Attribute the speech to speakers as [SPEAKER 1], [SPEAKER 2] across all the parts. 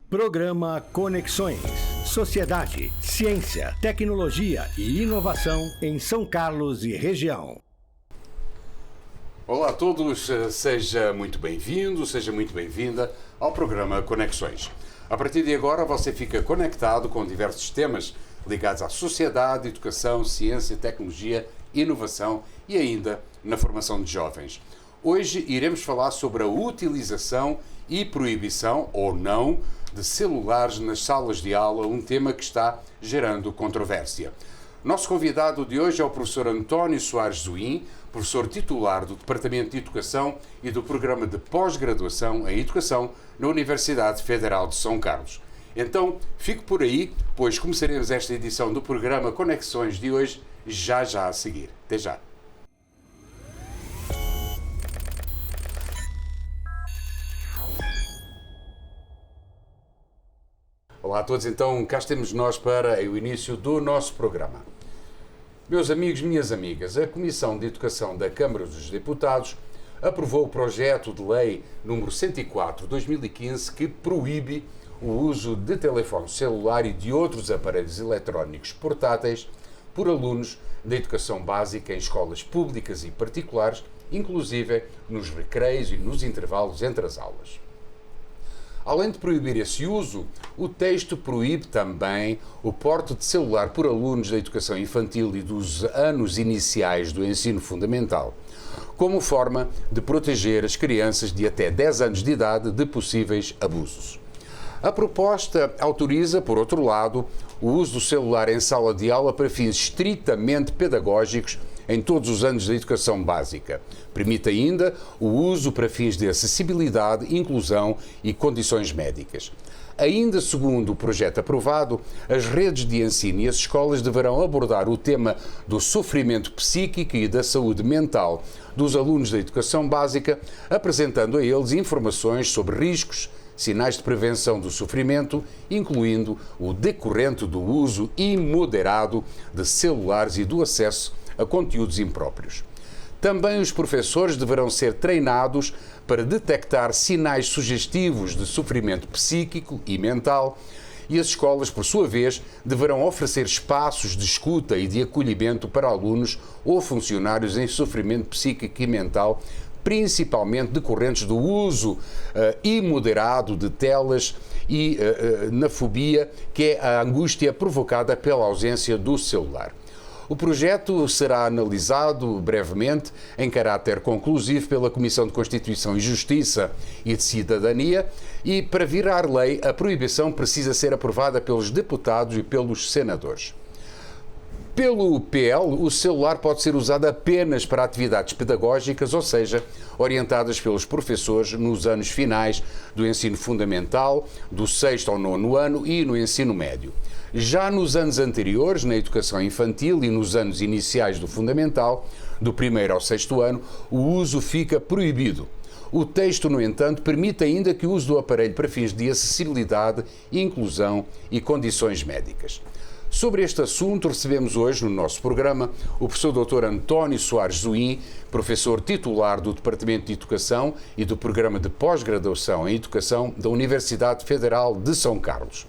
[SPEAKER 1] Programa Conexões. Sociedade, ciência, tecnologia e inovação em São Carlos e região.
[SPEAKER 2] Olá a todos, seja muito bem-vindo, seja muito bem-vinda ao programa Conexões. A partir de agora você fica conectado com diversos temas ligados à sociedade, educação, ciência, tecnologia, inovação e ainda na formação de jovens. Hoje iremos falar sobre a utilização e proibição, ou não, de celulares nas salas de aula, um tema que está gerando controvérsia. Nosso convidado de hoje é o professor António Soares Zuim, professor titular do Departamento de Educação e do Programa de Pós-Graduação em Educação na Universidade Federal de São Carlos. Então, fique por aí, pois começaremos esta edição do programa Conexões de hoje já a seguir. Até já! Olá a todos, então cá estamos nós para o início do nosso programa. Meus amigos, minhas amigas, a Comissão de Educação da Câmara dos Deputados aprovou o projeto de lei número 104/2015 que proíbe o uso de telefone celular e de outros aparelhos eletrónicos portáteis por alunos da educação básica em escolas públicas e particulares, inclusive nos recreios e nos intervalos entre as aulas. Além de proibir esse uso, o texto proíbe também o porte de celular por alunos da educação infantil e dos anos iniciais do ensino fundamental, como forma de proteger as crianças de até 10 anos de idade de possíveis abusos. A proposta autoriza, por outro lado, o uso do celular em sala de aula para fins estritamente pedagógicos em todos os anos da educação básica. Permite ainda o uso para fins de acessibilidade, inclusão e condições médicas. Ainda segundo o projeto aprovado, as redes de ensino e as escolas deverão abordar o tema do sofrimento psíquico e da saúde mental dos alunos da educação básica, apresentando a eles informações sobre riscos, sinais de prevenção do sofrimento, incluindo o decorrente do uso imoderado de celulares e do acesso a conteúdos impróprios. Também os professores deverão ser treinados para detectar sinais sugestivos de sofrimento psíquico e mental, e as escolas, por sua vez, deverão oferecer espaços de escuta e de acolhimento para alunos ou funcionários em sofrimento psíquico e mental, principalmente decorrentes do uso imoderado de telas e na fobia, que é a angústia provocada pela ausência do celular. O projeto será analisado brevemente, em caráter conclusivo, pela Comissão de Constituição e Justiça e de Cidadania, e para virar lei, a proibição precisa ser aprovada pelos deputados e pelos senadores. Pelo PL, o celular pode ser usado apenas para atividades pedagógicas, ou seja, orientadas pelos professores nos anos finais do ensino fundamental, do 6º ao 9º ano e no ensino médio. Já nos anos anteriores, na educação infantil e nos anos iniciais do fundamental, do 1º ao 6º ano, o uso fica proibido. O texto, no entanto, permite ainda que o uso do aparelho para fins de acessibilidade, inclusão e condições médicas. Sobre este assunto, recebemos hoje no nosso programa o professor Dr. António Soares Zuim, professor titular do Departamento de Educação e do Programa de Pós-Graduação em Educação da Universidade Federal de São Carlos.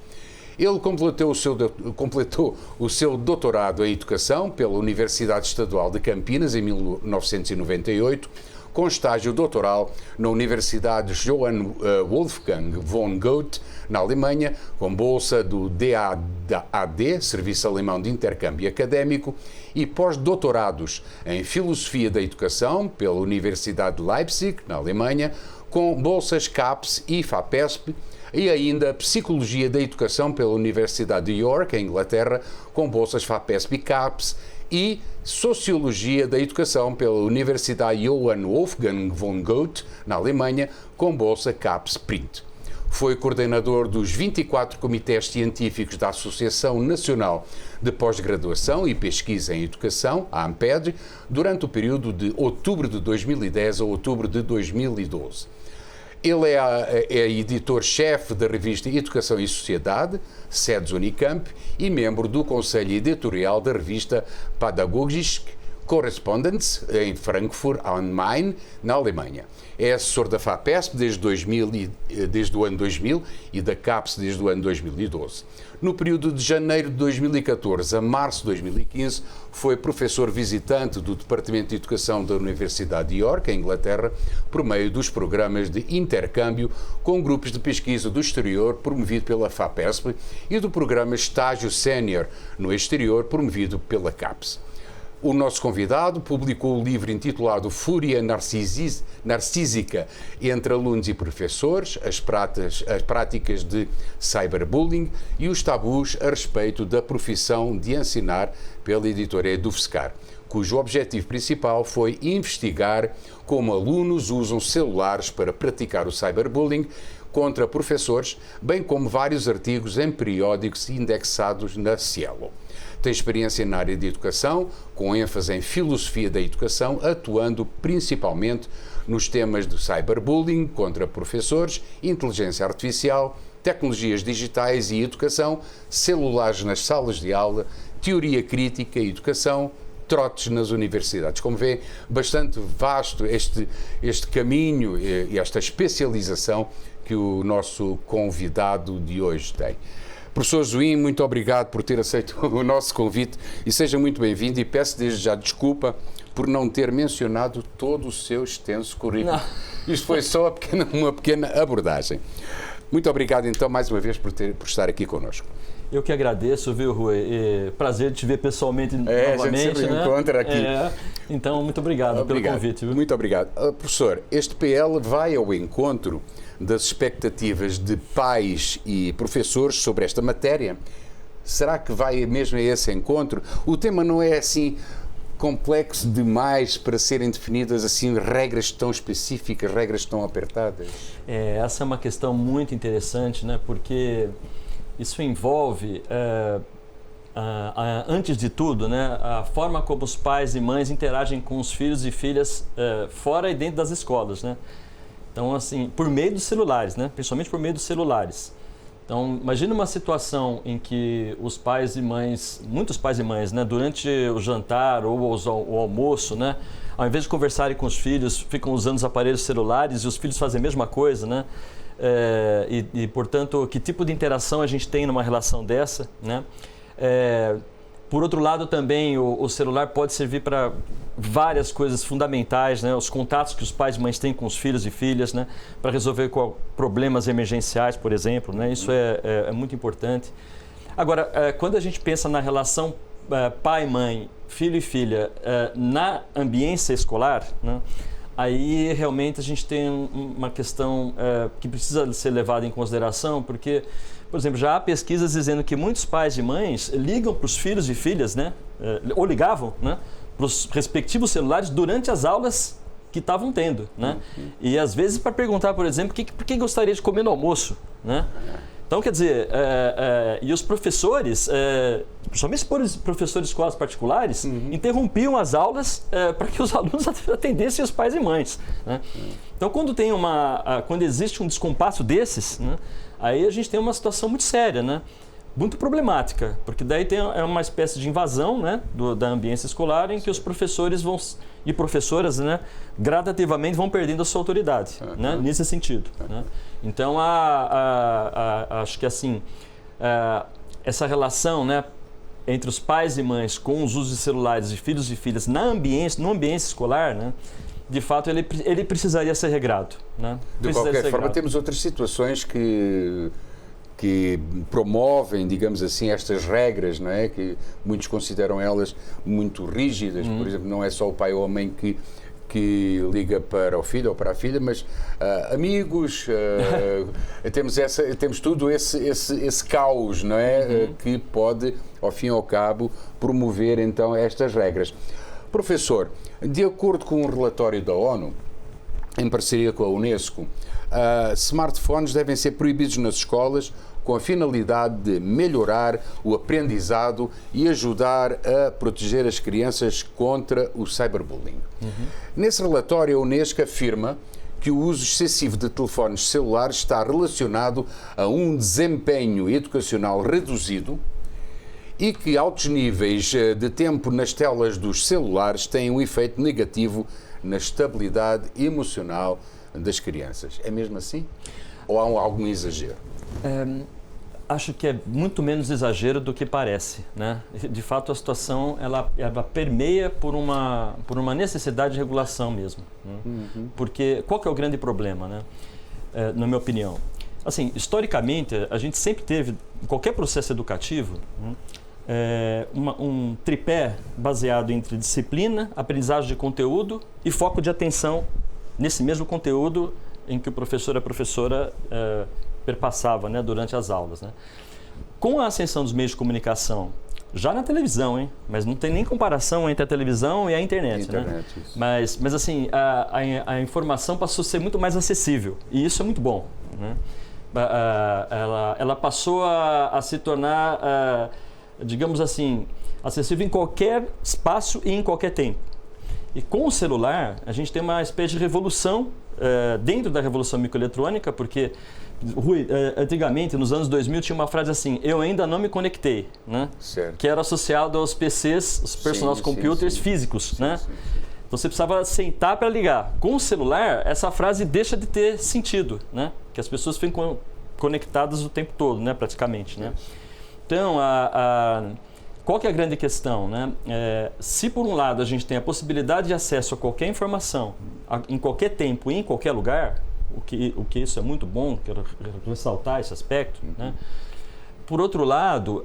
[SPEAKER 2] Ele completou o seu doutorado em Educação pela Universidade Estadual de Campinas em 1998, com estágio doutoral na Universidade Johann Wolfgang von Goethe, na Alemanha, com bolsa do DAAD, Serviço Alemão de Intercâmbio Académico, e pós-doutorados em Filosofia da Educação pela Universidade de Leipzig, na Alemanha, com bolsas CAPES e FAPESP, e ainda Psicologia da Educação pela Universidade de York, em Inglaterra, com bolsas FAPESP e CAPES, e Sociologia da Educação pela Universidade Johann Wolfgang von Goethe, na Alemanha, com bolsa CAPES-Print. Foi coordenador dos 24 comitês científicos da Associação Nacional de Pós-Graduação e Pesquisa em Educação, a ANPED, durante o período de outubro de 2010 a outubro de 2012. Ele é editor-chefe da revista Educação e Sociedade, SEDES Unicamp, e membro do Conselho Editorial da revista Pädagogisk Correspondence, em Frankfurt am Main, na Alemanha. É assessor da FAPESP desde o ano 2000 e da CAPES desde o ano 2012. No período de janeiro de 2014 a março de 2015, foi professor visitante do Departamento de Educação da Universidade de York, em Inglaterra, por meio dos programas de intercâmbio com grupos de pesquisa do exterior, promovido pela FAPESP, e do programa Estágio Sénior no exterior, promovido pela CAPES. O nosso convidado publicou o livro intitulado Fúria Narcísica entre alunos e professores, as práticas de cyberbullying e os tabus a respeito da profissão de ensinar, pela editora Edufscar, cujo objetivo principal foi investigar como alunos usam celulares para praticar o cyberbullying contra professores, bem como vários artigos em periódicos indexados na Cielo. Tem experiência na área de educação, com ênfase em filosofia da educação, atuando principalmente nos temas do cyberbullying contra professores, inteligência artificial, tecnologias digitais e educação, celulares nas salas de aula, teoria crítica e educação, trotes nas universidades. Como vê, bastante vasto este caminho e esta especialização que o nosso convidado de hoje tem. Professor Zoim, muito obrigado por ter aceito o nosso convite e seja muito bem-vindo, e peço desde já desculpa por não ter mencionado todo o seu extenso currículo. Não. Isto foi só uma pequena abordagem. Muito obrigado então mais uma vez por estar aqui connosco.
[SPEAKER 3] Eu que agradeço, viu, Rui? Prazer te ver pessoalmente novamente.
[SPEAKER 2] A gente sempre encontra aqui.
[SPEAKER 3] Então, muito obrigado pelo convite. Viu?
[SPEAKER 2] Muito obrigado. Professor, este PL vai ao encontro das expectativas de pais e professores sobre esta matéria. Será que vai mesmo a esse encontro? O tema não é assim complexo demais para serem definidas assim regras tão específicas, regras tão apertadas?
[SPEAKER 3] Essa é uma questão muito interessante, né? Porque isso envolve, antes de tudo, né, a forma como os pais e mães interagem com os filhos e filhas fora e dentro das escolas, né? Então, assim, por meio dos celulares, né? Principalmente por meio dos celulares. Então, imagine uma situação em que os pais e mães, muitos pais e mães, né, durante o jantar ou o almoço, né, ao invés de conversarem com os filhos, ficam usando os aparelhos celulares e os filhos fazem a mesma coisa, né? Portanto, que tipo de interação a gente tem numa relação dessa, né? Por outro lado, também o celular pode servir para várias coisas fundamentais, né? Os contatos que os pais e mães têm com os filhos e filhas, né? Para resolver problemas emergenciais, por exemplo, né? Isso é muito importante. Agora, quando a gente pensa na relação pai, mãe, filho e filha na ambiência escolar, né? Aí realmente a gente tem uma questão que precisa ser levada em consideração, porque, por exemplo, já há pesquisas dizendo que muitos pais e mães ligam para os filhos e filhas, né? Ou ligavam, né? Para os respectivos celulares durante as aulas que estavam tendo, né? E às vezes para perguntar, por exemplo, por que gostaria de comer no almoço, né? Então, quer dizer, e os professores, principalmente professores de escolas particulares, interrompiam as aulas para que os alunos atendessem os pais e mães, né? Então, quando existe um descompasso desses, né, aí a gente tem uma situação muito séria, né? Muito problemática, porque daí é uma espécie de invasão, né, da ambiência escolar, em que os professores e professoras, né, gradativamente vão perdendo a sua autoridade, né, nesse sentido, né? Então, acho que assim, essa relação, né, entre os pais e mães com os usos de celulares de filhos e filhas no ambiente escolar, né, de fato ele precisaria ser regrado, né?
[SPEAKER 2] De qualquer forma, temos outras situações que promovem, digamos assim, estas regras, não é? Que muitos consideram elas muito rígidas. Por exemplo, não é só o pai ou a mãe que liga para o filho ou para a filha, mas amigos, temos tudo esse caos, não é? Que pode, ao fim e ao cabo, promover então estas regras. Professor, de acordo com um relatório da ONU, em parceria com a Unesco, smartphones devem ser proibidos nas escolas com a finalidade de melhorar o aprendizado e ajudar a proteger as crianças contra o cyberbullying. Nesse relatório, a Unesco afirma que o uso excessivo de telefones celulares está relacionado a um desempenho educacional reduzido e que altos níveis de tempo nas telas dos celulares têm um efeito negativo na estabilidade emocional das crianças. É mesmo assim? Ou há algum exagero?
[SPEAKER 3] Acho que é muito menos exagero do que parece, né? De fato, a situação ela permeia por uma necessidade de regulação mesmo, né? Porque qual que é o grande problema, né? Na minha opinião, assim, historicamente a gente sempre teve em qualquer processo educativo, né, um tripé baseado entre disciplina, aprendizagem de conteúdo e foco de atenção nesse mesmo conteúdo em que o professor e a professora perpassava, né, durante as aulas, né? Com a ascensão dos meios de comunicação, já na televisão, hein? Mas não tem nem comparação entre a televisão e a internet, né? Mas assim, a informação passou a ser muito mais acessível e isso é muito bom, né? Ela passou a se tornar, digamos assim, acessível em qualquer espaço e em qualquer tempo. E com o celular, a gente tem uma espécie de revolução dentro da revolução microeletrônica, porque, Rui, antigamente, nos anos 2000, tinha uma frase assim: eu ainda não me conectei, né?
[SPEAKER 2] Certo.
[SPEAKER 3] Que era associado aos PCs, os personal computers físicos, né? Sim. Você precisava sentar para ligar. Com o celular, essa frase deixa de ter sentido, né? Que as pessoas ficam conectadas o tempo todo, né? Praticamente, né? Então, qual que é a grande questão, né? Se por um lado a gente tem a possibilidade de acesso a qualquer informação, em qualquer tempo e em qualquer lugar, o que isso é muito bom, quero ressaltar esse aspecto, né? Por outro lado,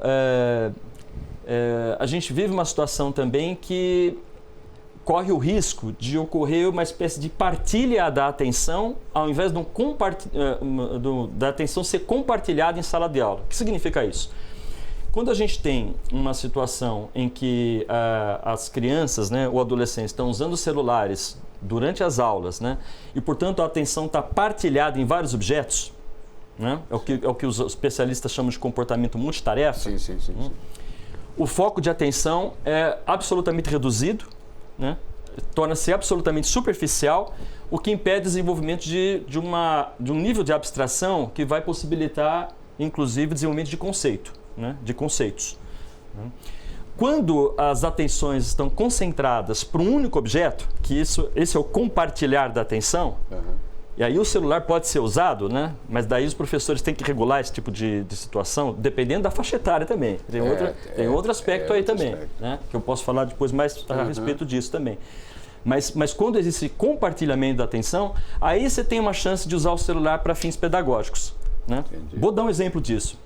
[SPEAKER 3] a gente vive uma situação também que corre o risco de ocorrer uma espécie de partilha da atenção, ao invés de da atenção ser compartilhada em sala de aula. O que significa isso? Quando a gente tem uma situação em que as crianças, né, ou adolescentes estão usando celulares durante as aulas, né, e portanto a atenção está partilhada em vários objetos, né, é o que os especialistas chamam de comportamento multitarefa. Sim. O foco de atenção é absolutamente reduzido, né, torna-se absolutamente superficial, o que impede o desenvolvimento de um nível de abstração que vai possibilitar, inclusive, o desenvolvimento de conceito. Né, de conceitos. Quando as atenções estão concentradas para um único objeto, que esse é o compartilhar da atenção, e aí o celular pode ser usado, né, mas daí os professores têm que regular esse tipo de situação, dependendo da faixa etária também. Tem outro aspecto aí também, né, que eu posso falar depois mais a respeito disso também. Mas quando existe compartilhamento da atenção, aí você tem uma chance de usar o celular para fins pedagógicos, né? Vou dar um exemplo disso.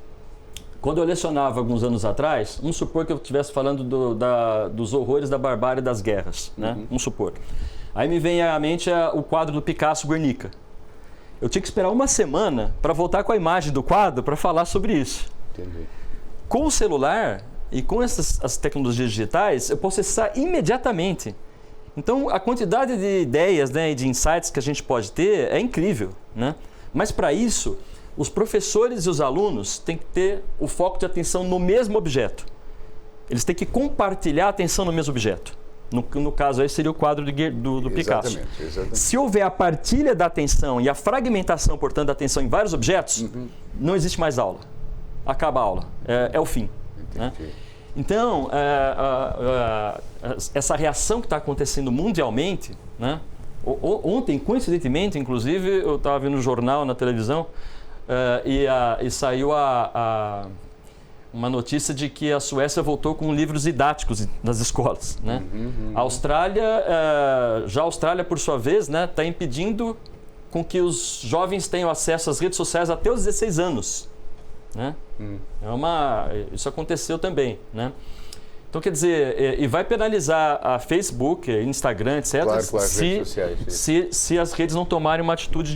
[SPEAKER 3] Quando eu lecionava alguns anos atrás, vamos supor que eu estivesse falando dos horrores da barbárie das guerras, né? Vamos supor. Aí me vem à mente o quadro do Picasso, Guernica. Eu tinha que esperar uma semana para voltar com a imagem do quadro para falar sobre isso. Entendi. Com o celular e com as tecnologias digitais, eu posso acessar imediatamente. Então, a quantidade de ideias, né, e de insights que a gente pode ter é incrível, né? Mas para isso, os professores e os alunos têm que ter o foco de atenção no mesmo objeto. Eles têm que compartilhar a atenção no mesmo objeto. No caso aí seria o quadro do Picasso. Exatamente. Se houver a partilha da atenção e a fragmentação, portanto, da atenção em vários objetos, não existe mais aula. Acaba a aula. É o fim. Né? Então, essa reação que está acontecendo mundialmente, né? Ontem, coincidentemente, inclusive, eu estava vendo no jornal, na televisão, e saiu uma notícia de que a Suécia voltou com livros didáticos nas escolas, né? A Austrália, por sua vez, né, está impedindo com que os jovens tenham acesso às redes sociais até os 16 anos, né? Isso aconteceu também, né? Então, quer dizer, e vai penalizar a Facebook, Instagram, etc.,
[SPEAKER 2] claro, redes sociais,
[SPEAKER 3] se as redes não tomarem uma atitude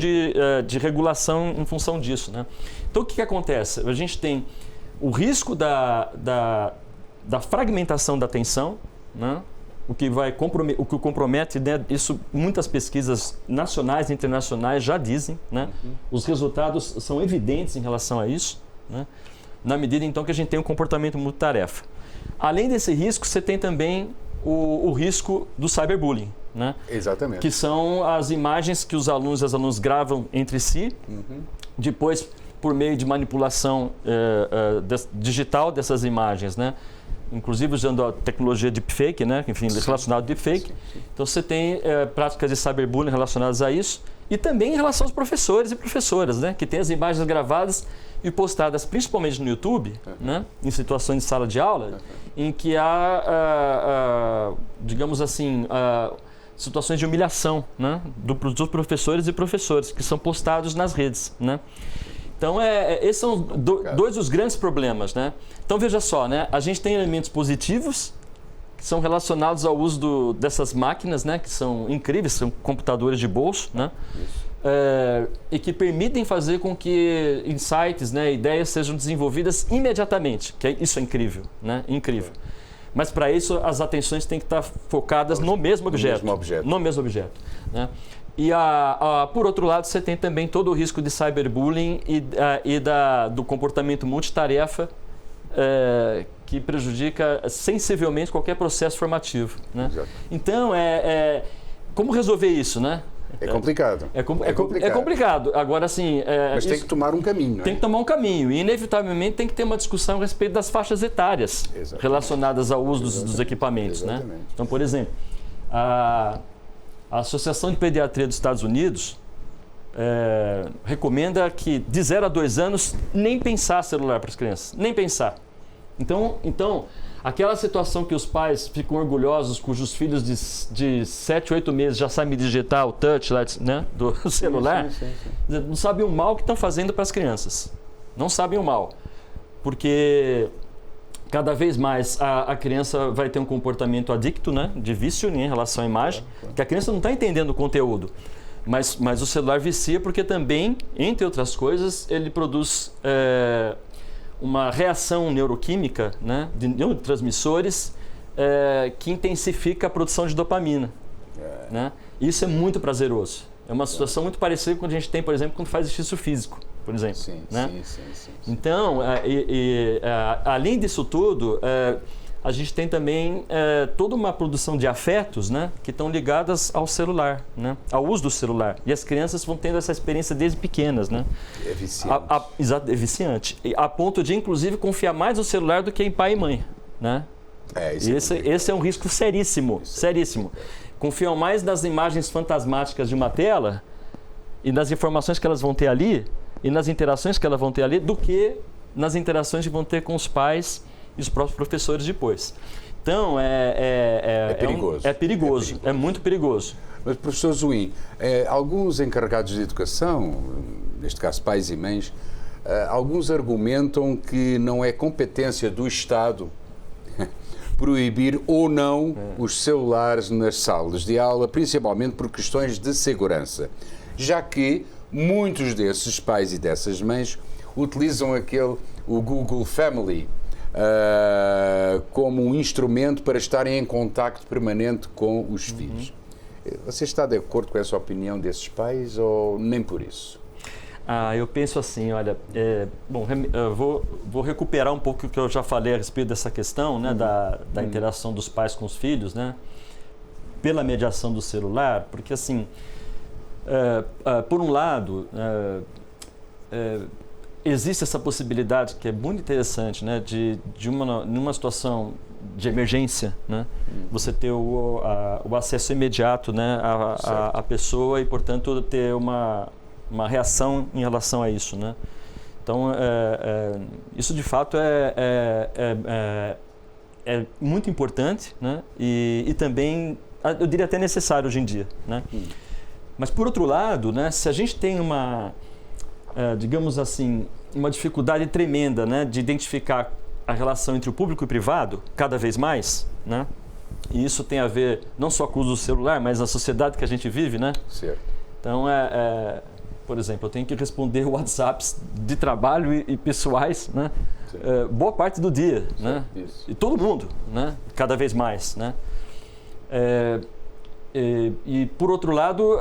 [SPEAKER 3] de regulação em função disso, né? Então, o que acontece? A gente tem o risco da fragmentação da atenção, né? O que compromete, né? Isso muitas pesquisas nacionais e internacionais já dizem, né? Os resultados são evidentes em relação a isso, né? Na medida, então, que a gente tem um comportamento multitarefa. Além desse risco, você tem também o risco do cyberbullying, né?
[SPEAKER 2] Exatamente.
[SPEAKER 3] Que são as imagens que os alunos e as alunas gravam entre si, depois por meio de manipulação digital dessas imagens, né? Inclusive usando a tecnologia deepfake, né? Enfim, relacionado ao deepfake. Então você tem práticas de cyberbullying relacionadas a isso e também em relação aos professores e professoras, né? Que têm as imagens gravadas e postadas principalmente no YouTube, né? Em situações de sala de aula, em que há, digamos assim, situações de humilhação, né? Dos professores e professoras que são postados nas redes, né? Então, esses são dois dos grandes problemas, né? Então, veja só, né? A gente tem elementos positivos que são relacionados ao uso dessas máquinas, né? Que são incríveis, são computadores de bolso, né? E que permitem fazer com que insights, né? Ideias sejam desenvolvidas imediatamente, isso é incrível, né? Incrível. Mas, para isso, as atenções têm que estar focadas no mesmo objeto. No mesmo objeto, né? E, por outro lado, você tem também todo o risco de cyberbullying e do comportamento multitarefa que prejudica sensivelmente qualquer processo formativo, né? Então, como resolver isso, né?
[SPEAKER 2] É complicado.
[SPEAKER 3] É complicado. Agora, assim...
[SPEAKER 2] Mas tem que tomar um caminho,
[SPEAKER 3] Tem que tomar um caminho. E, inevitavelmente, tem que ter uma discussão a respeito das faixas etárias relacionadas ao uso dos equipamentos, né? Então, por exemplo, a Associação de Pediatria dos Estados Unidos recomenda que de 0 a 2 anos nem pensar celular para as crianças, nem pensar. Então, aquela situação que os pais ficam orgulhosos cujos filhos de 7, 8 meses já sabem digitar o touch, né, do celular, sim. Não sabem o mal que estão fazendo para as crianças. Não sabem o mal. Porque cada vez mais a criança vai ter um comportamento adicto, né, de vício em relação à imagem, que a criança não está entendendo o conteúdo. Mas o celular vicia porque também, entre outras coisas, ele produz uma reação neuroquímica, né, de neurotransmissores que intensifica a produção de dopamina. Né? Isso é muito prazeroso. É uma situação muito parecida com a gente tem, por exemplo, quando faz exercício físico, por exemplo. Sim. Então, além disso tudo, a gente tem também toda uma produção de afetos, né, que estão ligadas ao celular, né, ao uso do celular. E as crianças vão tendo essa experiência desde pequenas, né?
[SPEAKER 2] É viciante.
[SPEAKER 3] Exato, é viciante. A ponto de, inclusive, confiar mais no celular do que em pai e mãe, né? Esse é um risco seríssimo, seríssimo. Confiam mais nas imagens fantasmáticas de uma tela e nas informações que elas vão ter ali e nas interações que elas vão ter ali do que nas interações que vão ter com os pais e os próprios professores depois. Então, é perigoso, é muito perigoso.
[SPEAKER 2] Mas, professor Zuim, alguns encarregados de educação, neste caso pais e mães, alguns argumentam que não é competência do Estado proibir ou não os celulares nas salas de aula, principalmente por questões de segurança, já que muitos desses pais e dessas mães utilizam o Google Family como um instrumento para estarem em contacto permanente com os filhos. Você está de acordo com essa opinião desses pais ou nem por isso?
[SPEAKER 3] Eu penso assim, olha, vou recuperar um pouco o que eu já falei a respeito dessa questão, né, da interação dos pais com os filhos, né, pela mediação do celular, porque assim, por um lado, existe essa possibilidade que é muito interessante, né, numa situação de emergência, né, você ter o acesso imediato, né, à pessoa e, portanto, ter uma reação em relação a isso, né? Então, isso de fato é muito importante, né? E também, eu diria até necessário hoje em dia, né? Mas, por outro lado, né, se a gente tem digamos assim, uma dificuldade tremenda, né, de identificar a relação entre o público e o privado, cada vez mais, né? E isso tem a ver não só com o uso do celular, mas na sociedade que a gente vive, né?
[SPEAKER 2] Certo.
[SPEAKER 3] Então, por exemplo, eu tenho que responder WhatsApps de trabalho e pessoais, né? Boa parte do dia, né?
[SPEAKER 2] Isso.
[SPEAKER 3] E todo mundo, né? Cada vez mais, né? E por outro lado,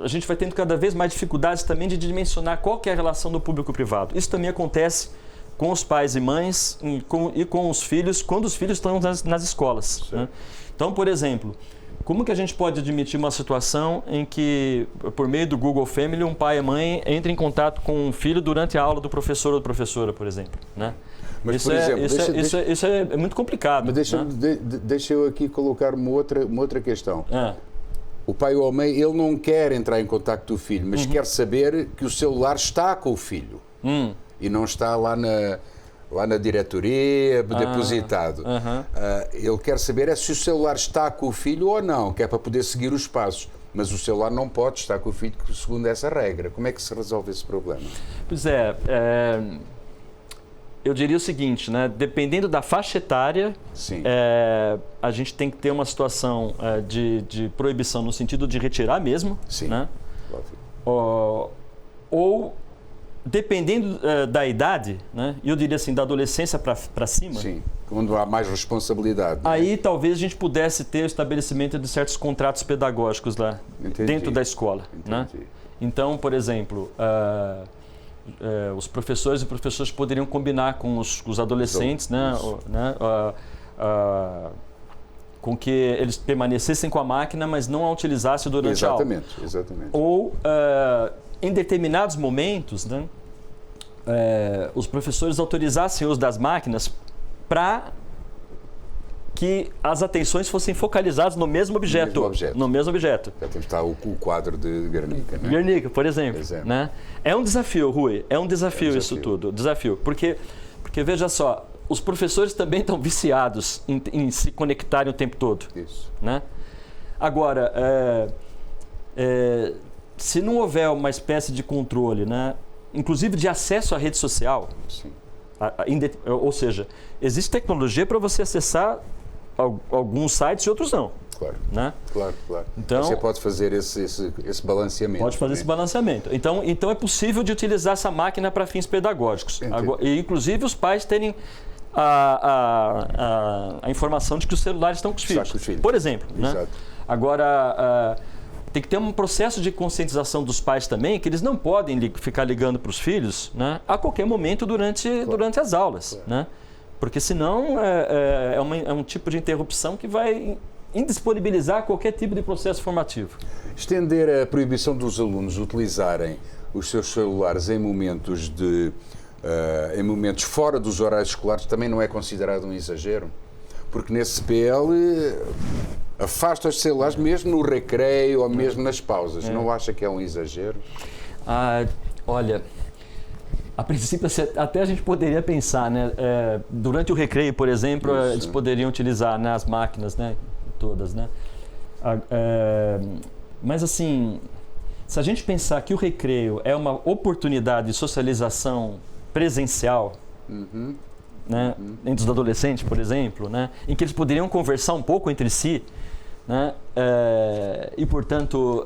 [SPEAKER 3] a gente vai tendo cada vez mais dificuldades também de dimensionar qual que é a relação do público-privado. Isso também acontece com os pais e mães e com os filhos, quando os filhos estão nas escolas, né? Então, por exemplo, Como que a gente pode admitir uma situação em que, por meio do Google Family, um pai e mãe entrem em contato com um filho durante a aula do professor ou da professora, por exemplo, né?
[SPEAKER 2] Mas, por exemplo,
[SPEAKER 3] isso é muito complicado.
[SPEAKER 2] Mas deixa eu aqui colocar uma outra questão. O pai ou a mãe, ele não quer entrar em contato com o filho, mas quer saber que o celular está com o filho e não está lá na diretoria, depositado. Ele quer saber se o celular está com o filho ou não, que é para poder seguir os passos. Mas o celular não pode estar com o filho segundo essa regra. Como é que se resolve esse problema?
[SPEAKER 3] Pois eu diria o seguinte, né? Dependendo da faixa etária, a gente tem que ter uma situação de proibição no sentido de retirar mesmo.
[SPEAKER 2] Sim.
[SPEAKER 3] Né? Ou dependendo da idade, né? Eu diria assim, da adolescência para cima.
[SPEAKER 2] Sim, quando há mais responsabilidade.
[SPEAKER 3] Aí
[SPEAKER 2] né?
[SPEAKER 3] talvez a gente pudesse ter o estabelecimento de certos contratos pedagógicos lá dentro da escola. Né? Então, por exemplo, os professores e professoras poderiam combinar com os adolescentes, com que eles permanecessem com a máquina, mas não a utilizassem durante a aula.
[SPEAKER 2] Exatamente.
[SPEAKER 3] Ou, em determinados momentos, né, os professores autorizassem o uso das máquinas para que as atenções fossem focalizadas no mesmo objeto. No mesmo objeto.
[SPEAKER 2] Está o quadro de Guernica, né?
[SPEAKER 3] Guernica, por exemplo. Né? É um desafio, Rui. É um desafio isso tudo. Desafio. Porque veja só, os professores também estão viciados em se conectarem o tempo todo.
[SPEAKER 2] Isso.
[SPEAKER 3] Né? Agora, se não houver uma espécie de controle, né, inclusive de acesso à rede social,
[SPEAKER 2] sim.
[SPEAKER 3] Ou seja, existe tecnologia para você acessar alguns sites e outros não.
[SPEAKER 2] Claro.
[SPEAKER 3] Né?
[SPEAKER 2] Claro.
[SPEAKER 3] Então,
[SPEAKER 2] você pode fazer esse balanceamento.
[SPEAKER 3] Pode fazer esse balanceamento. Então é possível de utilizar essa máquina para fins pedagógicos. E inclusive os pais terem a informação de que os celulares estão com os filhos. Por exemplo. Né? Agora, tem que ter um processo de conscientização dos pais também, que eles não podem ficar ligando para os filhos, né, a qualquer momento durante as aulas. Claro. Né? Porque senão é um tipo de interrupção que vai indisponibilizar qualquer tipo de processo formativo.
[SPEAKER 2] Estender a proibição dos alunos utilizarem os seus celulares em momentos fora dos horários escolares também não é considerado um exagero? Porque nesse PL afasta os celulares mesmo no recreio ou mesmo nas pausas. Não acha que é um exagero?
[SPEAKER 3] Olha, a princípio até a gente poderia pensar, né? Durante o recreio, por exemplo, eles poderiam utilizar, né, as máquinas, né, todas, né? Mas assim, se a gente pensar que o recreio é uma oportunidade de socialização presencial, né, entre os adolescentes, por exemplo, né, em que eles poderiam conversar um pouco entre si, né, e, portanto,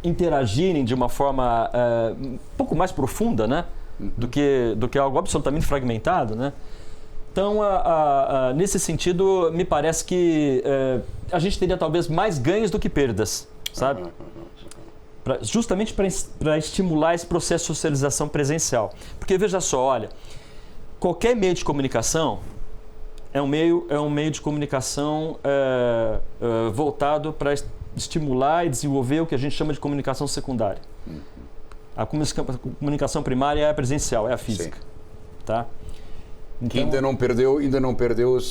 [SPEAKER 3] interagirem de uma forma um pouco mais profunda, né, do que algo absolutamente fragmentado. Né? Então, nesse sentido, me parece que a gente teria talvez mais ganhos do que perdas, sabe? Justamente para estimular esse processo de socialização presencial. Porque, veja só, olha, qualquer meio de comunicação é um meio de comunicação voltado para estimular e desenvolver o que a gente chama de comunicação secundária. A comunicação primária é a presencial, é a física. Tá? Então,
[SPEAKER 2] que ainda não perdeu a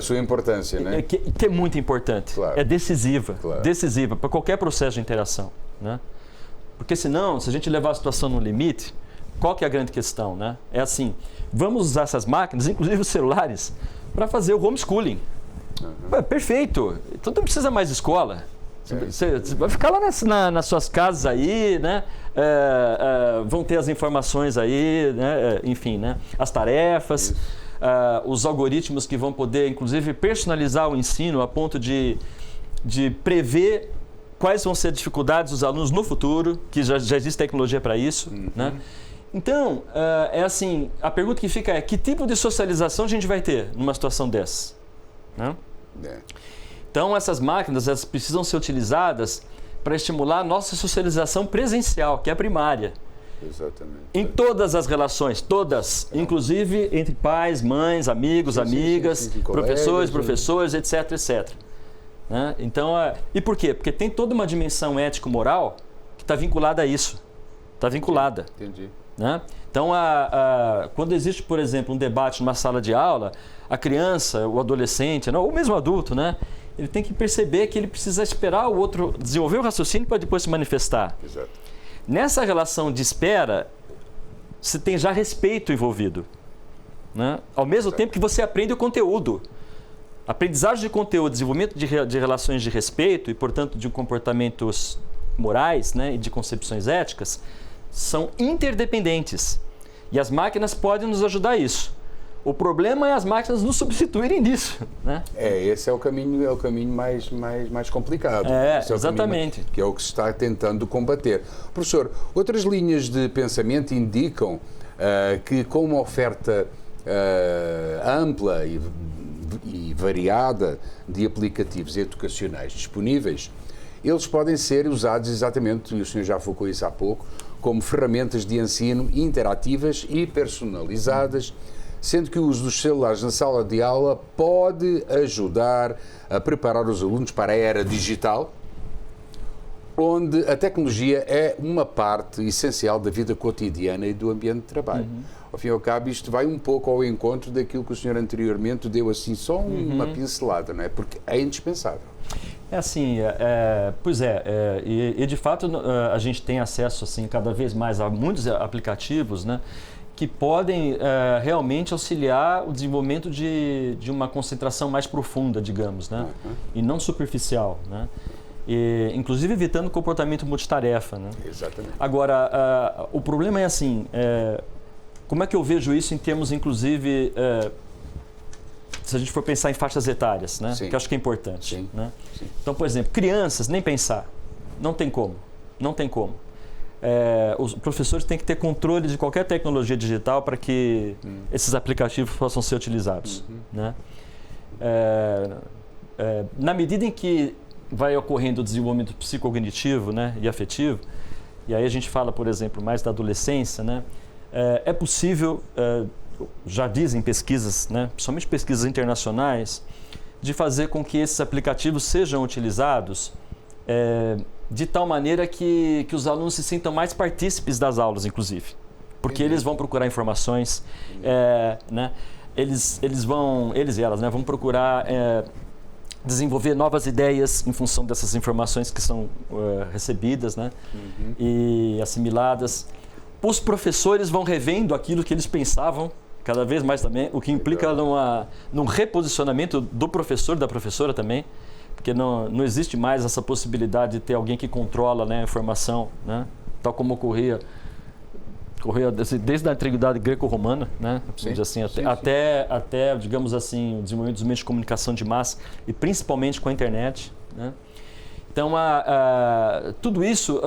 [SPEAKER 2] sua importância, né?
[SPEAKER 3] Que é muito importante.
[SPEAKER 2] Claro.
[SPEAKER 3] É decisiva.
[SPEAKER 2] Claro.
[SPEAKER 3] Decisiva para qualquer processo de interação. Né? Porque senão, se a gente levar a situação no limite, qual que é a grande questão? Né? É assim, vamos usar essas máquinas, inclusive os celulares, para fazer o homeschooling. Perfeito. Então não precisa mais de escola. Você vai ficar lá nas suas casas aí, né? Vão ter as informações aí, né? Enfim, né? As tarefas, os algoritmos que vão poder, inclusive, personalizar o ensino a ponto de prever quais vão ser as dificuldades dos alunos no futuro, que já existe tecnologia para isso. Né? Então, assim, a pergunta que fica é: que tipo de socialização a gente vai ter numa situação dessa? Né? Então, essas máquinas elas precisam ser utilizadas para estimular a nossa socialização presencial, que é a primária.
[SPEAKER 2] Exatamente.
[SPEAKER 3] Em todas as relações, todas, inclusive entre pais, mães, amigos, amigas, professores, etc, etc. Né? Então, e por quê? Porque tem toda uma dimensão ético-moral que está vinculada a isso. Está vinculada.
[SPEAKER 2] Entendi.
[SPEAKER 3] Né? Então, quando existe, por exemplo, um debate numa sala de aula, a criança, o adolescente, ou mesmo o adulto, né? Ele tem que perceber que ele precisa esperar o outro desenvolver o raciocínio para depois se manifestar.
[SPEAKER 2] Exato.
[SPEAKER 3] Nessa relação de espera, você tem já respeito envolvido. Né? Ao mesmo tempo que você aprende o conteúdo. Aprendizagem de conteúdo, desenvolvimento de relações de respeito e, portanto, de comportamentos morais, né, e de concepções éticas, são interdependentes. E as máquinas podem nos ajudar a isso. O problema é as máquinas nos substituírem nisso. Né?
[SPEAKER 2] Esse é o caminho mais complicado. Esse
[SPEAKER 3] exatamente.
[SPEAKER 2] Que é o que se está tentando combater. Professor, outras linhas de pensamento indicam que com uma oferta ampla e variada de aplicativos educacionais disponíveis, eles podem ser usados exatamente, e o senhor já focou isso há pouco, como ferramentas de ensino interativas e personalizadas, sendo que o uso dos celulares na sala de aula pode ajudar a preparar os alunos para a era digital, onde a tecnologia é uma parte essencial da vida cotidiana e do ambiente de trabalho. Ao fim e ao cabo, isto vai um pouco ao encontro daquilo que o senhor anteriormente deu assim só uma pincelada, não é? Porque é indispensável.
[SPEAKER 3] É assim, pois é, e de fato a gente tem acesso assim cada vez mais a muitos aplicativos, né, que podem realmente auxiliar o desenvolvimento de uma concentração mais profunda, digamos, né, e não superficial, né, e, inclusive evitando o comportamento multitarefa, né.
[SPEAKER 2] Exatamente.
[SPEAKER 3] Agora, o problema é assim, como é que eu vejo isso em termos, inclusive, se a gente for pensar em faixas etárias, né?
[SPEAKER 2] Sim.
[SPEAKER 3] Que eu acho que é importante.
[SPEAKER 2] Sim.
[SPEAKER 3] Né?
[SPEAKER 2] Sim.
[SPEAKER 3] Então, por exemplo, crianças, nem pensar. Não tem como. Não tem como. Os professores têm que ter controle de qualquer tecnologia digital para que esses aplicativos possam ser utilizados. Né? Na medida em que vai ocorrendo o desenvolvimento psicocognitivo, né, e afetivo, e aí a gente fala, por exemplo, mais da adolescência, né, é possível... já dizem pesquisas, né, principalmente pesquisas internacionais, de fazer com que esses aplicativos sejam utilizados de tal maneira que os alunos se sintam mais partícipes das aulas, inclusive. Porque eles vão procurar informações, né, eles e elas, né, vão procurar desenvolver novas ideias em função dessas informações que são recebidas, né, e assimiladas. Os professores vão revendo aquilo que eles pensavam cada vez mais também, o que implica num reposicionamento do professor, da professora também, porque não existe mais essa possibilidade de ter alguém que controla, né, a informação, né, tal como ocorria desde a antiguidade greco-romana, né, assim, até, digamos assim, o desenvolvimento dos meios de comunicação de massa e principalmente com a internet, né. Então, tudo isso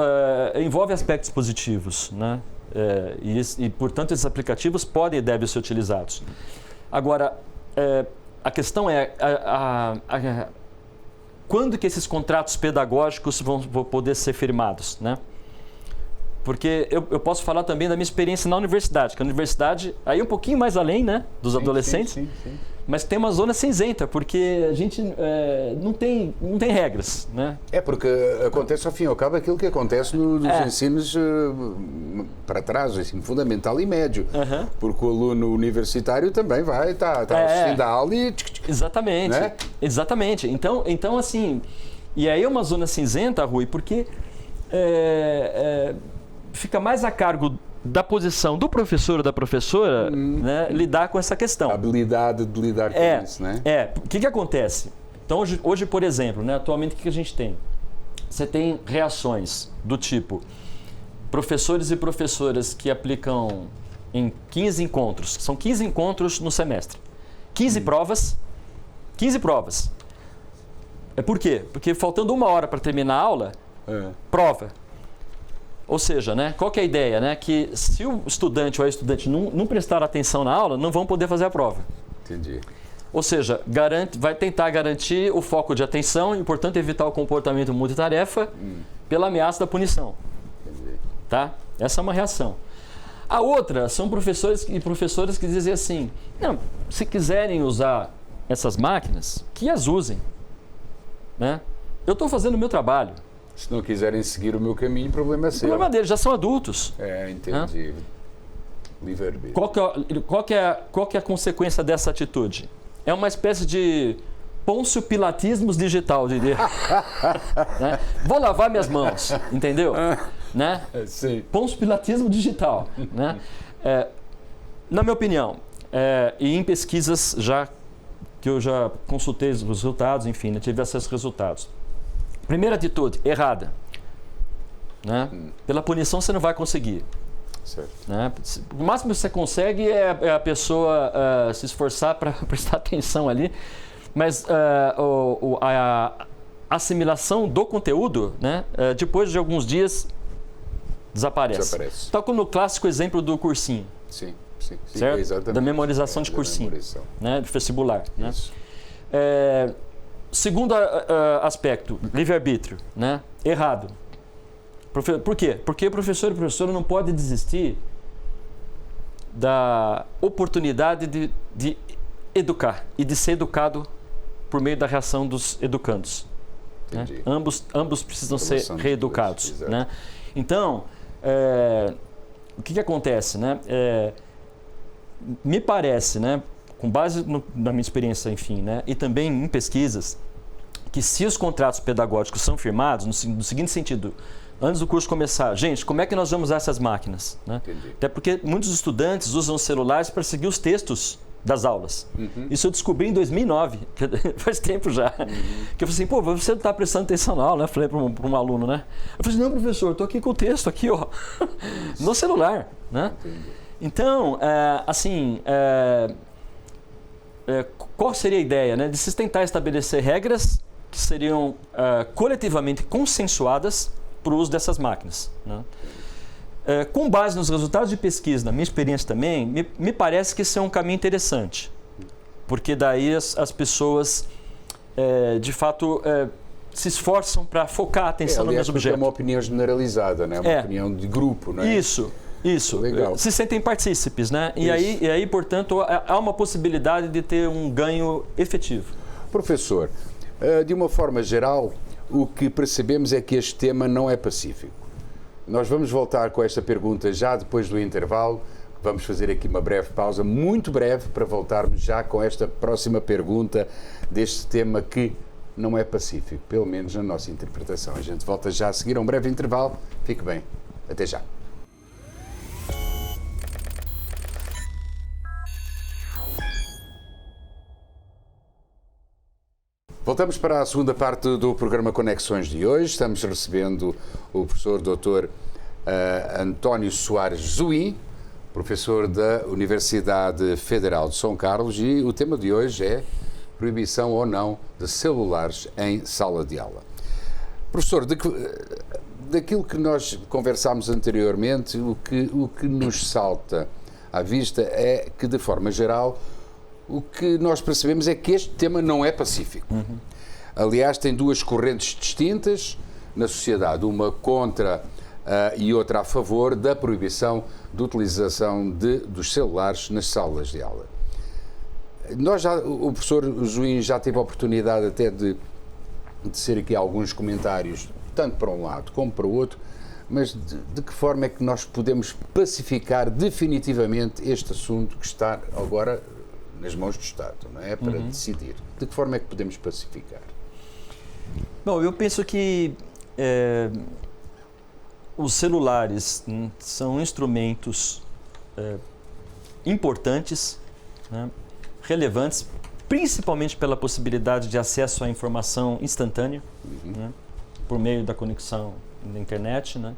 [SPEAKER 3] envolve aspectos positivos, né? E, portanto, esses aplicativos podem e devem ser utilizados. Agora, a questão é quando que esses contratos pedagógicos vão poder ser firmados, né? Porque eu posso falar também da minha experiência na universidade, que a universidade, aí um pouquinho mais além, né, dos adolescentes, sim. Mas tem uma zona cinzenta, porque a gente não tem regras, né?
[SPEAKER 2] Porque acontece ao fim e ao cabo aquilo que acontece nos ensinos para trás, ensino fundamental e médio. Porque o aluno universitário também vai estar assistindo a aula e...
[SPEAKER 3] Exatamente, né? Exatamente. Então, assim, e aí é uma zona cinzenta, Rui, porque fica mais a cargo da posição do professor ou da professora, né, lidar com essa questão.
[SPEAKER 2] A habilidade de lidar com isso, né?
[SPEAKER 3] O que acontece? Então, hoje, por exemplo, né, atualmente, o que a gente tem? Você tem reações do tipo professores e professoras que aplicam em 15 encontros, são 15 encontros no semestre, 15 provas. Por quê? Porque faltando 1 hora para terminar a aula, prova. Ou seja, né, qual que é a ideia? Né? Que se o estudante ou a estudante não prestar atenção na aula, não vão poder fazer a prova.
[SPEAKER 2] Entendi.
[SPEAKER 3] Ou seja, vai tentar garantir o foco de atenção e, portanto, evitar o comportamento multitarefa pela ameaça da punição.
[SPEAKER 2] Entendi.
[SPEAKER 3] Tá? Essa é uma reação. A outra são professores e professoras que dizem assim, não, se quiserem usar essas máquinas, que as usem. né? Eu estou fazendo o meu trabalho.
[SPEAKER 2] Se não quiserem seguir o meu caminho, o problema é
[SPEAKER 3] O
[SPEAKER 2] seu.
[SPEAKER 3] problema deles, já são adultos.
[SPEAKER 2] Entendi. Livre-arbítrio.
[SPEAKER 3] Qual que é a consequência dessa atitude? É uma espécie de Pôncio Pilatismos digital, diria. Né? Vou lavar minhas mãos, entendeu? Né?
[SPEAKER 2] Sim.
[SPEAKER 3] Pôncio Pilatismo digital. Né? Na minha opinião, e em pesquisas que eu já consultei os resultados, enfim, tive acesso aos resultados. Primeira atitude, errada. Né? Pela punição você não vai conseguir.
[SPEAKER 2] Certo.
[SPEAKER 3] Né? O máximo que você consegue é a pessoa se esforçar para prestar atenção ali, mas a assimilação do conteúdo, né, depois de alguns dias, desaparece. Tal como no clássico exemplo do cursinho.
[SPEAKER 2] Sim,
[SPEAKER 3] certo?
[SPEAKER 2] Exatamente.
[SPEAKER 3] Da memorização de cursinho, né, de vestibular. Né? Segundo aspecto, livre-arbítrio, né? Errado. Por quê? Porque o professor e a professora não podem desistir da oportunidade de educar e de ser educado por meio da reação dos educandos. Né? Ambos precisam ser reeducados. Né? Então, o que acontece? Né? Me parece, né, com base na minha experiência, enfim, né, e também em pesquisas, que se os contratos pedagógicos são firmados, no seguinte sentido, antes do curso começar, gente, como é que nós vamos usar essas máquinas? Né? Até porque muitos estudantes usam os celulares para seguir os textos das aulas. Isso eu descobri em 2009, faz tempo já. Que eu falei assim, pô, você não está prestando atenção na aula, né? Eu falei para um aluno, né? Eu falei assim, não, professor, eu estou aqui com o texto, aqui, ó, no celular, né? Então, qual seria a ideia, né? De se tentar estabelecer regras que seriam coletivamente consensuadas para o uso dessas máquinas. Né? Com base nos resultados de pesquisa, na minha experiência também, me parece que esse é um caminho interessante, porque daí as pessoas, de fato, se esforçam para focar a atenção no mesmo objeto.
[SPEAKER 2] É uma opinião generalizada, né? Uma opinião de grupo, não é?
[SPEAKER 3] Isso.
[SPEAKER 2] Legal.
[SPEAKER 3] Se sentem partícipes, né? E aí, portanto, há uma possibilidade de ter um ganho efetivo.
[SPEAKER 2] Professor, de uma forma geral, o que percebemos é que este tema não é pacífico. Nós vamos voltar com esta pergunta já depois do intervalo. Vamos fazer aqui uma breve pausa, muito breve, para voltarmos já com esta próxima pergunta deste tema que não é pacífico, pelo menos na nossa interpretação. A gente volta já a seguir a um breve intervalo. Fique bem. Até já. Voltamos para a segunda parte do programa Conexões de hoje. Estamos recebendo o professor Dr. António Soares Zuim, professor da Universidade Federal de São Carlos, e o tema de hoje é proibição ou não de celulares em sala de aula. Professor, daquilo que nós conversámos anteriormente, o que nos salta à vista é que, de forma geral, o que nós percebemos é que este tema não é pacífico. Aliás, tem duas correntes distintas na sociedade, uma contra e outra a favor da proibição de utilização dos celulares nas salas de aula. O professor Zuim já teve a oportunidade até de ser aqui alguns comentários, tanto para um lado como para o outro, mas de que forma é que nós podemos pacificar definitivamente este assunto que está agora nas mãos do Estado, não é? Para decidir. De que forma é que podemos pacificar?
[SPEAKER 3] Bom, eu penso que os celulares são instrumentos importantes, né, relevantes, principalmente pela possibilidade de acesso à informação instantânea, né, por meio da conexão da internet, né?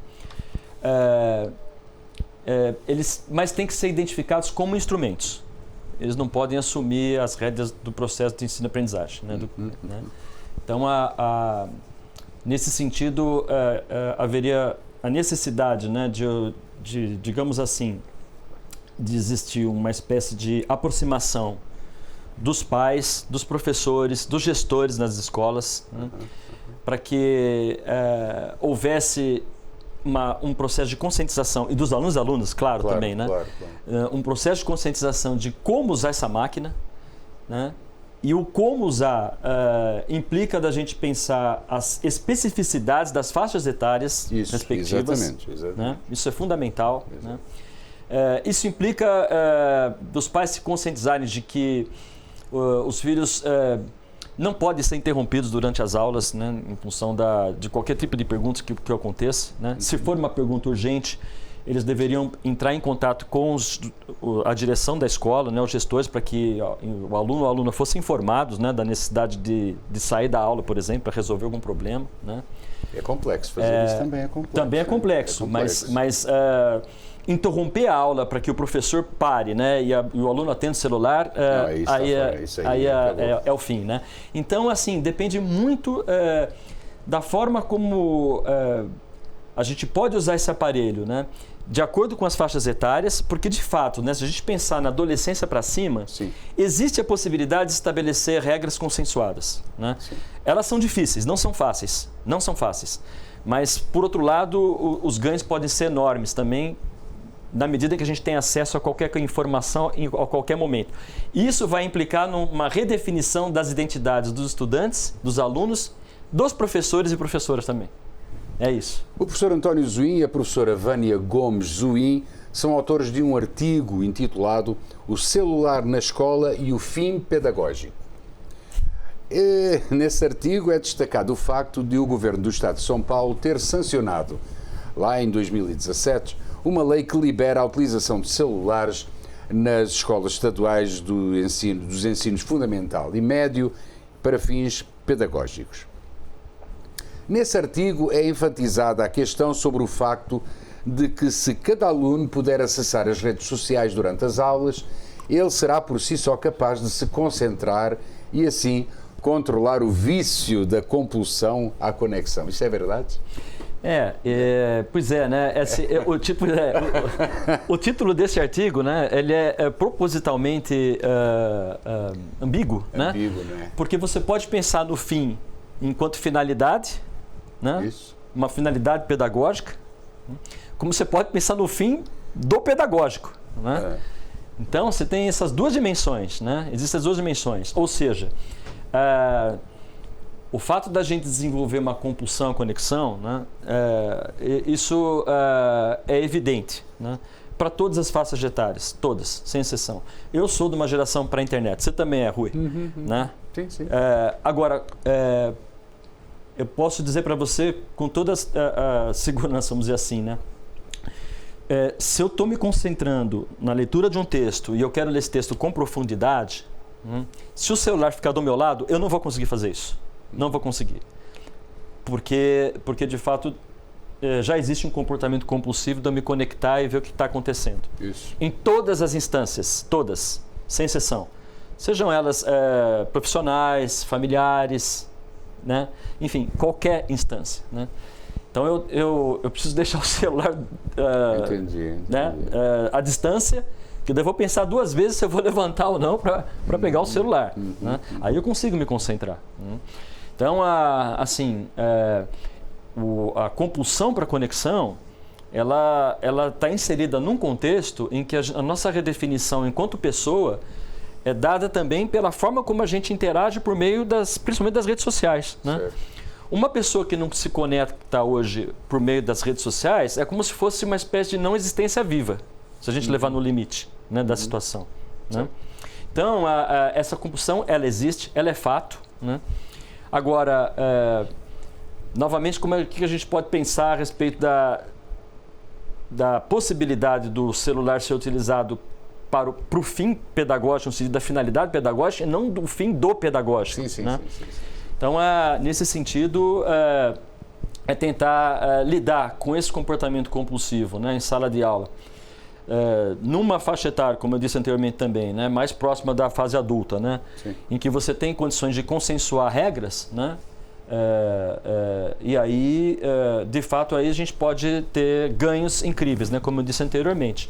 [SPEAKER 3] Mas têm que ser identificados como instrumentos. Eles não podem assumir as rédeas do processo de ensino-aprendizagem. Né? Né? Então, nesse sentido, haveria a necessidade, né, de, digamos assim, de existir uma espécie de aproximação dos pais, dos professores, dos gestores nas escolas, né, para que houvesse um processo de conscientização, e dos alunos e alunas, claro também, né? Claro. Um processo de conscientização de como usar essa máquina, né? E o como usar implica da gente pensar as especificidades das faixas etárias respectivas.
[SPEAKER 2] Exatamente.
[SPEAKER 3] Né? Isso é fundamental. Né? Isso implica dos pais se conscientizarem de que os filhos não podem ser interrompidos durante as aulas, né? Em função de qualquer tipo de pergunta que aconteça. Né? Se for uma pergunta urgente, eles deveriam entrar em contato com a direção da escola, né, os gestores, para que o aluno ou a aluna fossem informados, né, da necessidade de sair da aula, por exemplo, para resolver algum problema. Né?
[SPEAKER 2] É complexo, fazer isso também é complexo.
[SPEAKER 3] Também é complexo, mas interromper a aula para que o professor pare, né, e o aluno atenda o celular, aí é o fim. Né? Então, assim, depende muito da forma como a gente pode usar esse aparelho, né? De acordo com as faixas etárias, porque de fato, né, se a gente pensar na adolescência para cima,
[SPEAKER 2] Sim.
[SPEAKER 3] existe a possibilidade de estabelecer regras consensuadas. Né? Elas são difíceis, não são fáceis. Mas, por outro lado, os ganhos podem ser enormes também, na medida que a gente tem acesso a qualquer informação a qualquer momento. Isso vai implicar numa redefinição das identidades dos estudantes, dos alunos, dos professores e professoras também. É isso.
[SPEAKER 2] O professor António Zuim e a professora Vânia Gomes Zuim são autores de um artigo intitulado O Celular na Escola e o Fim Pedagógico. Nesse artigo é destacado o facto de o Governo do Estado de São Paulo ter sancionado, lá em 2017, uma lei que libera a utilização de celulares nas escolas estaduais dos ensinos fundamental e médio para fins pedagógicos. Nesse artigo é enfatizada a questão sobre o facto de que se cada aluno puder acessar as redes sociais durante as aulas, ele será por si só capaz de se concentrar e assim controlar o vício da compulsão à conexão. Isso é verdade?
[SPEAKER 3] Pois é, né? O título desse artigo, né? Ele é propositalmente ambíguo, né?
[SPEAKER 2] Né?
[SPEAKER 3] Porque você pode pensar no fim enquanto finalidade, né?
[SPEAKER 2] Isso.
[SPEAKER 3] Uma finalidade pedagógica, como você pode pensar no fim do pedagógico, né? Então, você tem essas duas dimensões, né? Existem as duas dimensões, ou seja, o fato da gente desenvolver uma compulsão à conexão, né? Isso é evidente, né? Para todas as faixas etárias, todas, sem exceção. Eu sou de uma geração para a internet, você também é, Rui, né?
[SPEAKER 2] Sim.
[SPEAKER 3] Agora, eu posso dizer para você com toda a segurança, vamos dizer assim, né? Se eu estou me concentrando na leitura de um texto e eu quero ler esse texto com profundidade, se o celular ficar do meu lado, eu não vou conseguir fazer isso. Não vou conseguir. Porque de fato, já existe um comportamento compulsivo de eu me conectar e ver o que está acontecendo.
[SPEAKER 2] Isso.
[SPEAKER 3] Em todas as instâncias, todas, sem exceção. Sejam elas profissionais, familiares, né? Enfim, qualquer instância, né? Então eu preciso deixar o celular
[SPEAKER 2] Entendi.
[SPEAKER 3] Né? À distância, que eu vou pensar duas vezes se eu vou levantar ou não para pegar o celular. Né? Aí eu consigo me concentrar. Então, a compulsão para conexão, ela está inserida num contexto em que a nossa redefinição enquanto pessoa é dada também pela forma como a gente interage por meio principalmente das redes sociais. Né? Uma pessoa que não se conecta hoje por meio das redes sociais é como se fosse uma espécie de não existência viva, se a gente levar no limite, né, da situação. Né? Então, essa compulsão, ela existe, ela é fato. Né? Agora, novamente, o que a gente pode pensar a respeito da possibilidade do celular ser utilizado para o fim pedagógico, no sentido da finalidade pedagógica, e não do fim do pedagógico.
[SPEAKER 2] Sim.
[SPEAKER 3] Então, nesse sentido, é tentar lidar com esse comportamento compulsivo, né, em sala de aula. Numa faixa etária, como eu disse anteriormente também, né, mais próxima da fase adulta, né, em que você tem condições de consensuar regras, né, e aí, de fato, aí a gente pode ter ganhos incríveis, né, como eu disse anteriormente.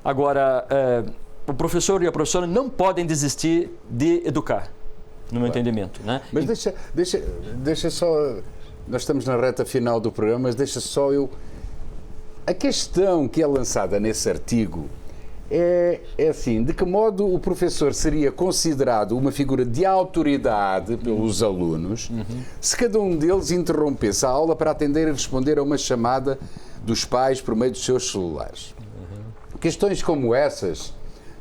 [SPEAKER 3] Agora, o professor e a professora não podem desistir de educar, no meu entendimento. Né?
[SPEAKER 2] Mas deixa só, nós estamos na reta final do programa, mas deixa só a questão que é lançada nesse artigo é assim, de que modo o professor seria considerado uma figura de autoridade pelos alunos se cada um deles interrompesse a aula para atender e responder a uma chamada dos pais por meio dos seus celulares? Questões como essas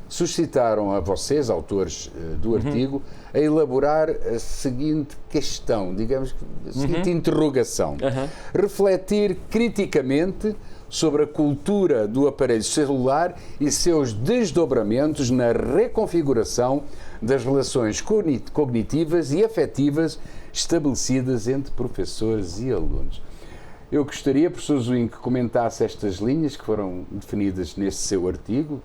[SPEAKER 2] suscitaram a vocês, autores do artigo, a elaborar a seguinte questão, digamos, a seguinte interrogação. Refletir criticamente sobre a cultura do aparelho celular e seus desdobramentos na reconfiguração das relações cognitivas e afetivas estabelecidas entre professores e alunos. Eu gostaria, professor Zwin, que comentasse estas linhas que foram definidas neste seu artigo,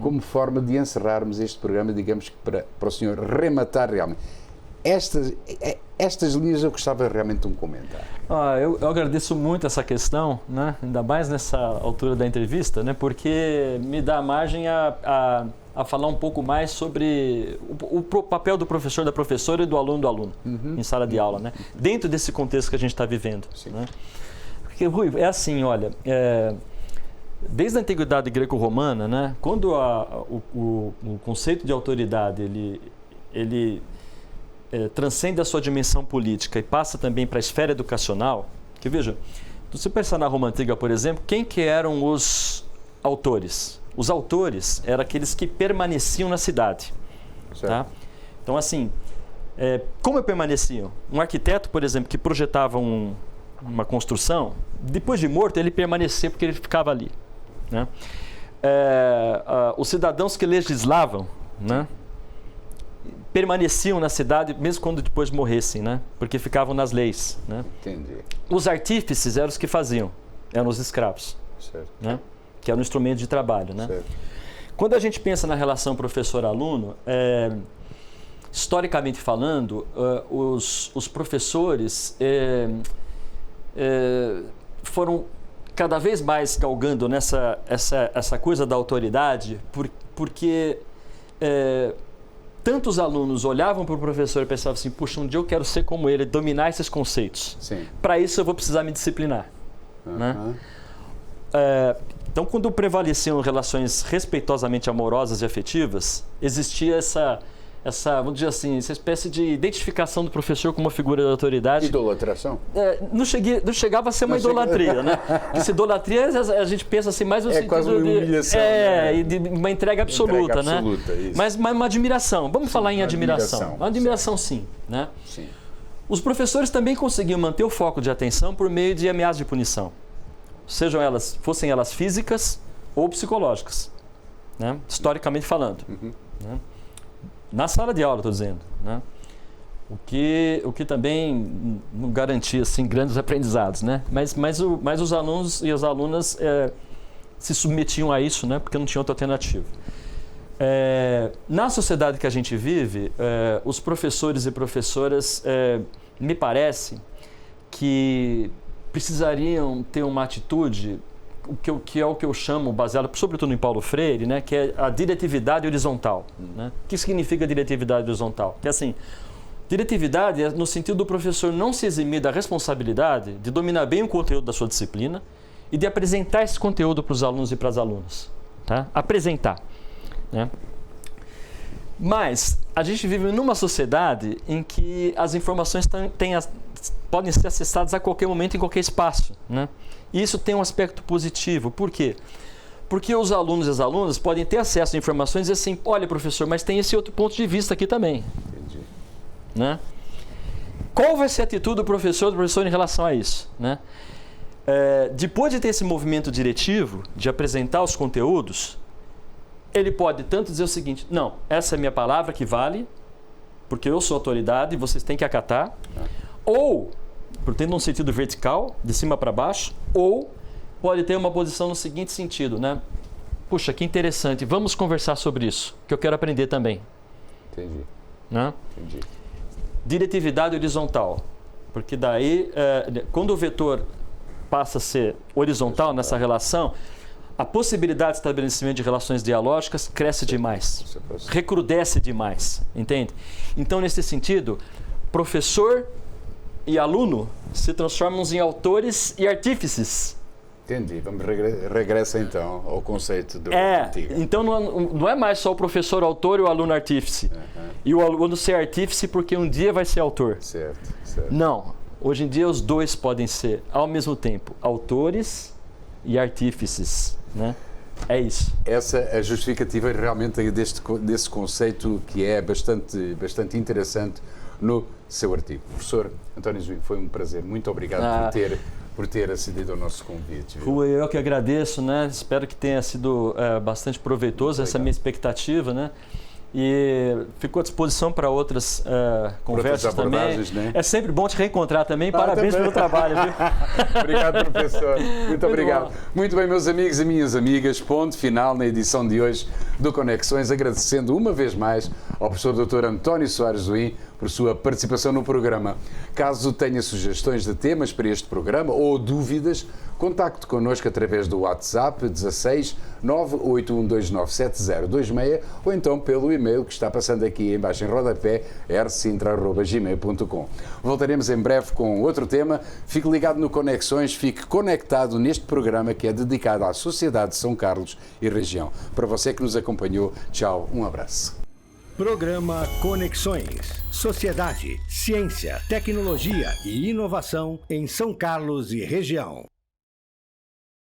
[SPEAKER 2] como forma de encerrarmos este programa, digamos que para o senhor rematar realmente. Estas linhas eu gostava realmente de um comentário.
[SPEAKER 3] Eu agradeço muito essa questão, né? Ainda mais nessa altura da entrevista, né? Porque me dá margem a falar um pouco mais sobre o papel do professor, da professora e do aluno em sala de aula, né? Dentro desse contexto que a gente está vivendo. Né? Porque, Rui, é assim, olha, desde a antiguidade greco-romana, né? Quando o conceito de autoridade ele transcende a sua dimensão política e passa também para a esfera educacional, que veja, se você pensar na Roma Antiga, por exemplo, quem que eram os autores? Os autores eram aqueles que permaneciam na cidade. Tá? Então, assim, como permaneciam? Um arquiteto, por exemplo, que projetava uma construção, depois de morto, ele permanecia porque ele ficava ali. Né? Os cidadãos que legislavam, né? Permaneciam na cidade mesmo quando depois morressem, né? Porque ficavam nas leis. Né?
[SPEAKER 2] Entendi.
[SPEAKER 3] Os artífices eram os que faziam, eram os escravos,
[SPEAKER 2] certo.
[SPEAKER 3] Né? Que era um instrumento de trabalho. Né?
[SPEAKER 2] Certo.
[SPEAKER 3] Quando a gente pensa na relação professor-aluno, historicamente falando, os professores foram cada vez mais galgando essa coisa da autoridade, porque tantos alunos olhavam para o professor e pensavam assim, puxa, um dia eu quero ser como ele, dominar esses conceitos. Para isso eu vou precisar me disciplinar. Né? Então, quando prevaleciam relações respeitosamente amorosas e afetivas, existia essa, vamos dizer assim, essa espécie de identificação do professor como uma figura de autoridade.
[SPEAKER 2] Idolatração?
[SPEAKER 3] Não chegava a ser uma idolatria, né? Porque se idolatria, a gente pensa assim, mais no sentido
[SPEAKER 2] quase uma humilhação,
[SPEAKER 3] né? De uma entrega absoluta, né?
[SPEAKER 2] Isso.
[SPEAKER 3] Mas uma admiração. Vamos falar em admiração. Uma admiração, sim, né?
[SPEAKER 2] Sim.
[SPEAKER 3] Os professores também conseguiam manter o foco de atenção por meio de ameaças de punição. Fossem elas físicas ou psicológicas, né? Historicamente falando. Né? Na sala de aula, estou dizendo, né? O que também não garantia assim, grandes aprendizados, né? Mas os alunos e as alunas se submetiam a isso, né? Porque não tinha outra alternativa. Na sociedade que a gente vive, os professores e professoras, me parece que precisariam ter uma atitude, que é o que eu chamo, baseado sobretudo em Paulo Freire, né, que é a diretividade horizontal. Né? O que significa diretividade horizontal? Que assim, diretividade é no sentido do professor não se eximir da responsabilidade de dominar bem o conteúdo da sua disciplina e de apresentar esse conteúdo para os alunos e para as alunas. Tá? Apresentar. Né? Mas a gente vive numa sociedade em que as informações podem ser acessadas a qualquer momento, em qualquer espaço. Né? E isso tem um aspecto positivo. Por quê? Porque os alunos e as alunas podem ter acesso a informações e dizer assim, olha, professor, mas tem esse outro ponto de vista aqui também.
[SPEAKER 2] Entendi.
[SPEAKER 3] Né? Qual vai ser a atitude do professor em relação a isso? Né? Depois de ter esse movimento diretivo, de apresentar os conteúdos, ele pode tanto dizer o seguinte, não, essa é a minha palavra que vale, porque eu sou autoridade e vocês têm que acatar, ou, tendo um sentido vertical, de cima para baixo, ou pode ter uma posição no seguinte sentido, né? Puxa, que interessante, vamos conversar sobre isso, que eu quero aprender também.
[SPEAKER 2] Entendi.
[SPEAKER 3] Né?
[SPEAKER 2] Entendi.
[SPEAKER 3] Diretividade horizontal, porque daí, quando o vetor passa a ser horizontal nessa relação, a possibilidade de estabelecimento de relações dialógicas cresce demais, recrudesce demais, entende? Então, nesse sentido, professor e aluno se transformam em autores e artífices
[SPEAKER 2] Entendi. Vamos regressa então ao conceito do antigo.
[SPEAKER 3] Então não é mais só o professor autor e o aluno artífice. E o aluno ser artífice porque um dia vai ser autor.
[SPEAKER 2] Certo.
[SPEAKER 3] Não. Hoje em dia os dois podem ser, ao mesmo tempo, autores e artífices, né? É isso.
[SPEAKER 2] Essa é a justificativa realmente desse conceito que é bastante interessante no seu artigo. Professor António Zuim, foi um prazer. Muito obrigado por ter acedido ao nosso convite.
[SPEAKER 3] Rui, eu que agradeço, né? Espero que tenha sido bastante proveitoso essa minha expectativa, né? E fico à disposição para outras conversas também.
[SPEAKER 2] Né?
[SPEAKER 3] É sempre bom te reencontrar também. Parabéns pelo trabalho, viu?
[SPEAKER 2] Obrigado, professor. Muito obrigado. Muito bem, meus amigos e minhas amigas, ponto final na edição de hoje do Conexões, agradecendo uma vez mais ao professor Dr. António Soares Zuim por sua participação no programa. Caso tenha sugestões de temas para este programa ou dúvidas, contacte connosco através do WhatsApp 16 981297026 ou então pelo e-mail que está passando aqui embaixo em rodapé, rsintra@gmail.com. Voltaremos em breve com outro tema. Fique ligado no Conexões, fique conectado neste programa que é dedicado à sociedade de São Carlos e região. Para você que nos acompanhou, tchau, um abraço.
[SPEAKER 1] Programa Conexões. Sociedade, ciência, tecnologia e inovação em São Carlos e região.